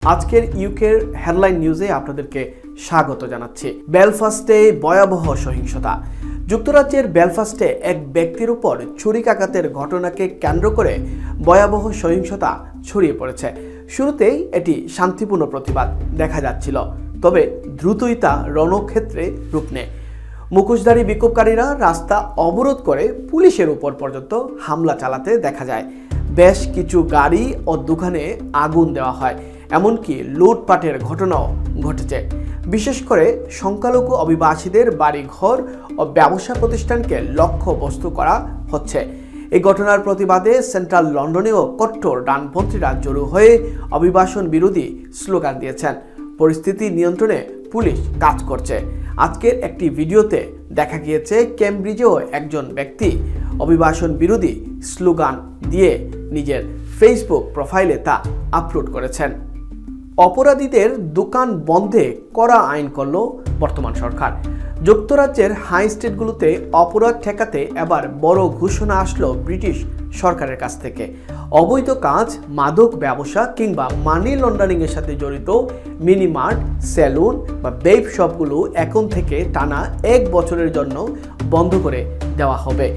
আজকের ইউকের হেডলাইন নিউজে আপনাদেরকে স্বাগত জানাচ্ছি। বেলফাস্টে ভয়াবহ সহিংসতা। যুক্তরাজ্যের বেলফাস্টে এক ব্যক্তির উপর ছুরিকাঘাতের ঘটনাকে কেন্দ্র করে ভয়াবহ সহিংসতা ছড়িয়ে পড়েছে। শুরুতেই এটি শান্তিপূর্ণ প্রতিবাদ দেখা যাচ্ছিল, তবে দ্রুতই তা রণক্ষেত্রে রূপ নেয়। মুখোশধারী বিক্ষোভকারীরা রাস্তা অবরোধ করে পুলিশের উপর পর্যন্ত হামলা চালাতে দেখা যায়। বেশ কিছু গাড়ি ও দোকানে আগুন দেওয়া হয়, এমনকি লুটপাটের ঘটনাও ঘটেছে। বিশেষ করে সংখ্যালঘু অভিবাসীদের বাড়িঘর ও ব্যবসা প্রতিষ্ঠানকে লক্ষ্যবস্তু করা হচ্ছে। এই ঘটনার প্রতিবাদে সেন্ট্রাল লন্ডনেও কট্টর ডানপন্থীরা জড়ো হয়ে অভিবাসন বিরোধী স্লোগান দিয়েছেন। পরিস্থিতি নিয়ন্ত্রণে পুলিশ কাজ করছে। আজকের একটি ভিডিওতে দেখা গিয়েছে কেমব্রিজেও একজন ব্যক্তি অভিবাসন বিরোধী স্লোগান দিয়ে নিজের ফেসবুক প্রোফাইলে তা আপলোড করেছেন। অপরাধীদের দোকান বন্ধে কড়া আইন করল বর্তমান সরকার। যুক্তরাজ্যের হাই স্ট্রিটগুলোতে অপরাধ ঠেকাতে এবার বড় ঘোষণা আসলো ব্রিটিশ সরকারের কাছ থেকে। অবৈধ কাজ, মাদক ব্যবসা কিংবা মানি লন্ডারিংয়ের সাথে জড়িত মিনিমার্ট, সেলুন বা বেপ শপগুলো এখন থেকে টানা 1 বছরের জন্য বন্ধ করে দেওয়া হবে।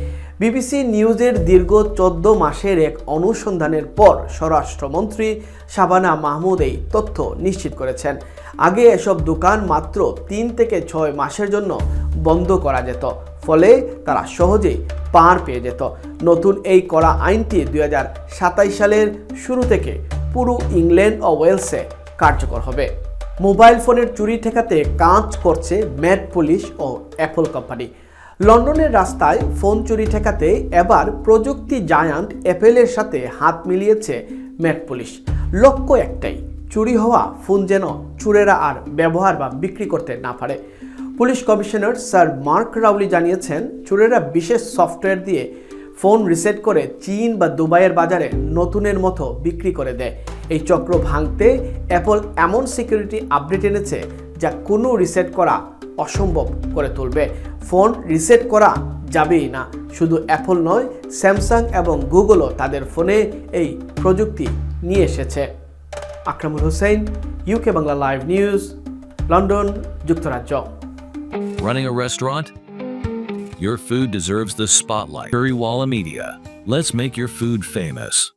বিবিসি নিউজের দীর্ঘ 14 মাসের এক অনুসন্ধানের পর স্বরাষ্ট্রমন্ত্রী শাবানা মাহমুদ এই তথ্য নিশ্চিত করেছেন। আগে এসব দোকান মাত্র 3 থেকে 6 মাসের জন্য বন্ধ করা যেত, ফলে তারা সহজেই পার পেয়ে যেত। নতুন এই কড়া আইনটি 2027 সালের শুরু থেকে পুরো ইংল্যান্ড ও ওয়েলসে কার্যকর হবে। মোবাইল ফোনের চুরি ঠেকাতে কাজ করছে ম্যাট পুলিশ ও অ্যাপল কোম্পানি। লন্ডনের রাস্তায় ফোন চুরি ঠেকাতে এবার প্রযুক্তি জায়ান্ট অ্যাপেলের সাথে হাত মিলিয়েছে ম্যাট পুলিশ। লক্ষ্য একটাই, চুরি হওয়া ফোন যেন চোরেরা আর ব্যবহার বা বিক্রি করতে না পারে। পুলিশ কমিশনার স্যার মার্ক রাউলি জানিয়েছেন, চোরেরা বিশেষ সফটওয়্যার দিয়ে ফোন রিসেট করে চীন বা দুবাইয়ের বাজারে নতুনের মতো বিক্রি করে দেয়। এই চক্র ভাঙতে অ্যাপল এমন সিকিউরিটি আপডেট এনেছে যা কোনো রিসেট করা অসম্ভব করে তুলবে। ফোন রিসেট করা যাবেই না। শুধু অ্যাপল নয়, স্যামসাং এবং গুগলও তাদের ফোনে এই প্রযুক্তি নিয়ে এসেছে। Akramul Hossain, UK Bangla live news, London, যুক্তরাজ্য। Running a restaurant? Your food deserves the spotlight. Currywalla Media. Let's make your food famous.